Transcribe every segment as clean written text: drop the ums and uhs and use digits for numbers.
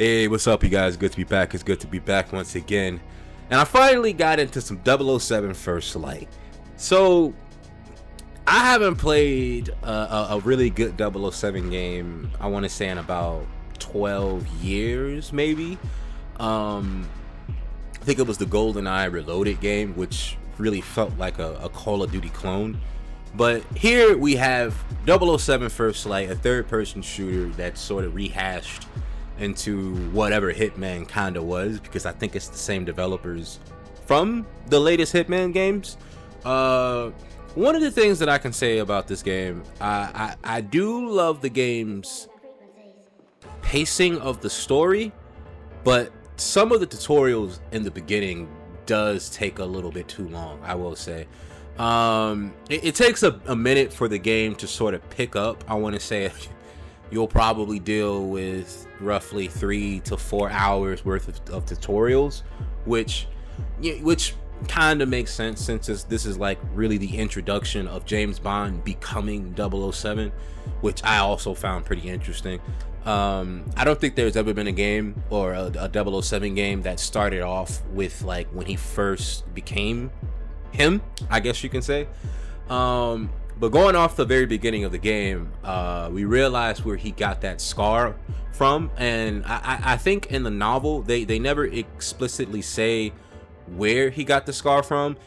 Hey, what's up, you guys? Good to be back. It's good to be back once again. And I finally got into some 007 First Light. So, I haven't played a really good 007 game, I want to say, in about 12 years, maybe. I think it was the GoldenEye Reloaded game, which really felt like a Call of Duty clone. But here we have 007 First Light, a third-person shooter that's sort of rehashed into whatever Hitman kind of was, because I think it's the same developers from the latest Hitman games. One of the things that I can say about this game, I do love the game's pacing of the story, but some of the tutorials in the beginning does take a little bit too long, I will say. It takes a minute for the game to sort of pick up. I want to say you'll probably deal with roughly 3 to 4 hours worth of tutorials, which kind of makes sense, since this is like really the introduction of James Bond becoming 007, which I also found pretty interesting. I don't think there's ever been a game or a 007 game that started off with like when he first became him, I guess you can say. But going off the very beginning of the game, we realized where he got that scar from, and I think in the novel they never explicitly say where he got the scar from.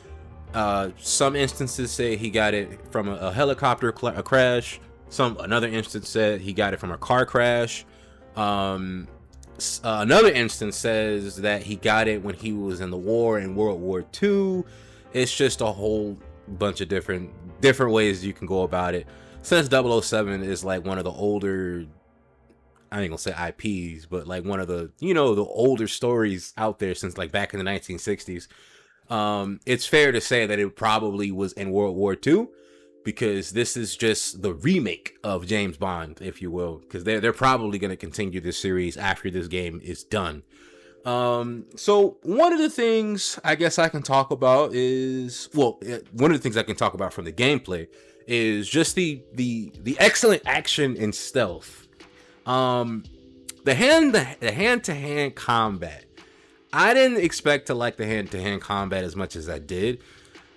Some instances say he got it from a helicopter crash. Another instance said he got it from a car crash. Another instance says that he got it when he was in the war in World War II. It's just a whole bunch of different ways you can go about it. Since 007 is like one of the older, I ain't gonna say IPs, but like one of the, the older stories out there since like back in the 1960s, it's fair to say that it probably was in World War II, because this is just the remake of James Bond, if you will, because they're probably going to continue this series after this game is done. So one of the things I guess I can talk about is, one of the things I can talk about from the gameplay is just the excellent action and stealth. The hand-to-hand combat. I didn't expect to like the hand-to-hand combat as much as I did.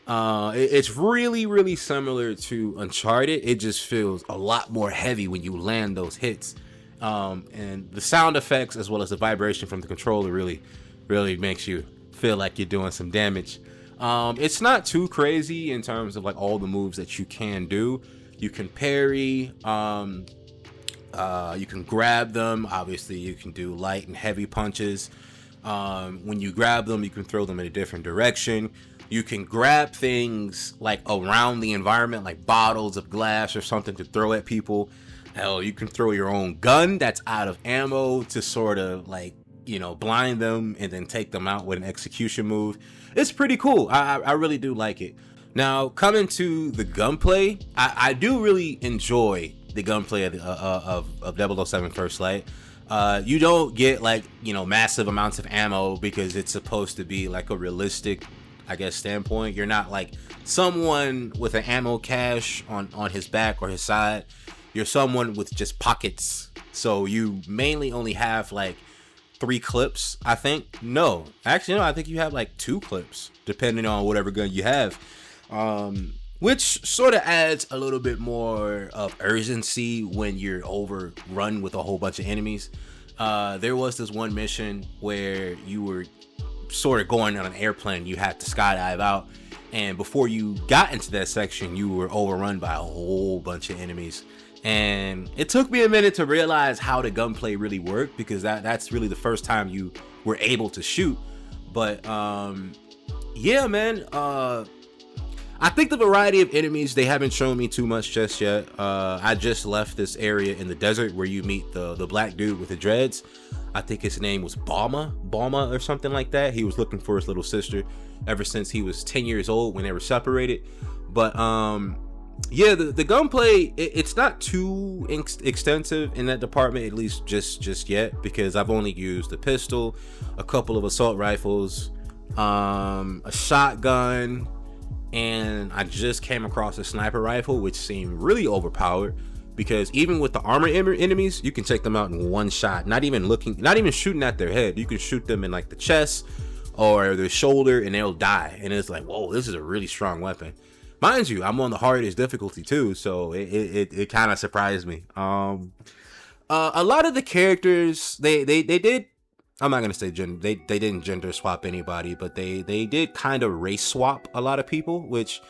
It's really, really similar to Uncharted. It just feels a lot more heavy when you land those hits. And the sound effects as well as the vibration from the controller really makes you feel like you're doing some damage. It's not too crazy in terms of like all the moves that you can do. You can parry, you can grab them. Obviously you can do light and heavy punches. When you grab them, you can throw them in a different direction. You can grab things like around the environment, like bottles of glass or something, to throw at people. Hell, you can throw your own gun that's out of ammo to sort of like, blind them and then take them out with an execution move. It's pretty cool. I really do like it. Now, coming to the gunplay, I do really enjoy the gunplay of 007 First Light. You don't get like, massive amounts of ammo because it's supposed to be like a realistic, I guess, standpoint. You're not like someone with an ammo cache on his back or his side. You're someone with just pockets. So you mainly only have like 3 clips, I think. No, actually, no, I think you have like 2 clips, depending on whatever gun you have. Which sort of adds a little bit more of urgency when you're overrun with a whole bunch of enemies. There was this one mission where you were sort of going on an airplane. You had to skydive out, and before you got into that section, you were overrun by a whole bunch of enemies. And it took me a minute to realize how the gunplay really worked, because that's really the first time you were able to shoot. But yeah, man, I think the variety of enemies, they haven't shown me too much just yet. I just left this area in the desert where you meet the black dude with the dreads. I think his name was Balma or something like that. He was looking for his little sister ever since he was 10 years old when they were separated. But yeah, the gunplay, it's not too extensive in that department, at least just yet, because I've only used a pistol, a couple of assault rifles, a shotgun, and I just came across a sniper rifle, which seemed really overpowered. because even with the armor enemies, you can take them out in one shot. Not even shooting at their head. You can shoot them in like the chest or their shoulder, and they'll die. And it's like, whoa, this is a really strong weapon. Mind you, I'm on the hardest difficulty too, so it kind of surprised me. A lot of the characters they did. I'm not gonna say gender. They didn't gender swap anybody, but they did kind of race swap a lot of people, which,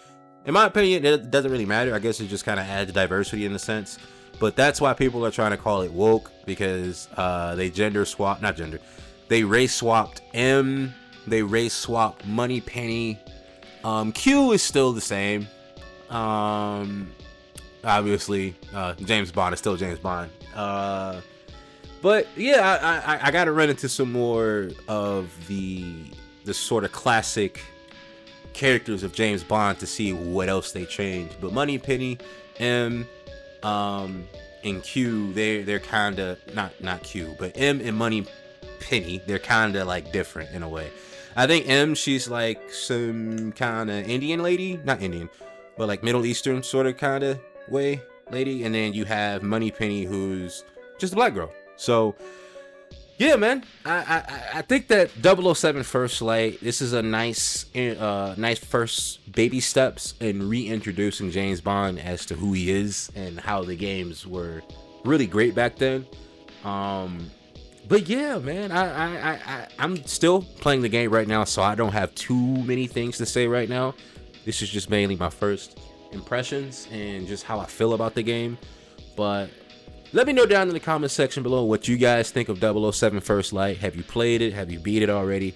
in my opinion, it doesn't really matter. I guess it just kind of adds diversity in a sense. But that's why people are trying to call it woke, because they they race swapped M. They race swapped Moneypenny. Q is still the same. Obviously, James Bond is still James Bond. But yeah, I gotta run into some more of the sort of classic characters of James Bond to see what else they changed. But Moneypenny, M, and Q, they're kind of not Q, but M and Moneypenny, they're kind of like different in a way. I think M, she's like some kind of Indian lady, not Indian, but like Middle Eastern sort of kind of way lady, and then you have Moneypenny, who's just a black girl. So yeah, man, I think that 007 First Light, this is a nice first baby steps in reintroducing James Bond as to who he is and how the games were really great back then. But yeah, man, I'm still playing the game right now, so I don't have too many things to say right now. This is just mainly my first impressions and just how I feel about the game. But let me know down in the comment section below what you guys think of 007 First Light. Have you played it? Have you beat it already?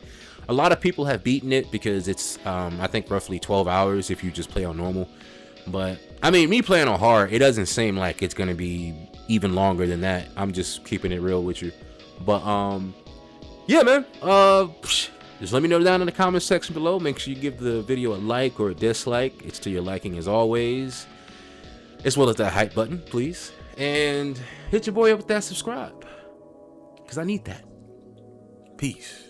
A lot of people have beaten it because it's, I think, roughly 12 hours if you just play on normal. But, I mean, me playing on hard, it doesn't seem like it's going to be even longer than that. I'm just keeping it real with you. But, yeah, man. Just let me know down in the comment section below. Make sure you give the video a like or a dislike. It's to your liking as always. As well as that hype button, please. And hit your boy up with that subscribe, because I need that. Peace.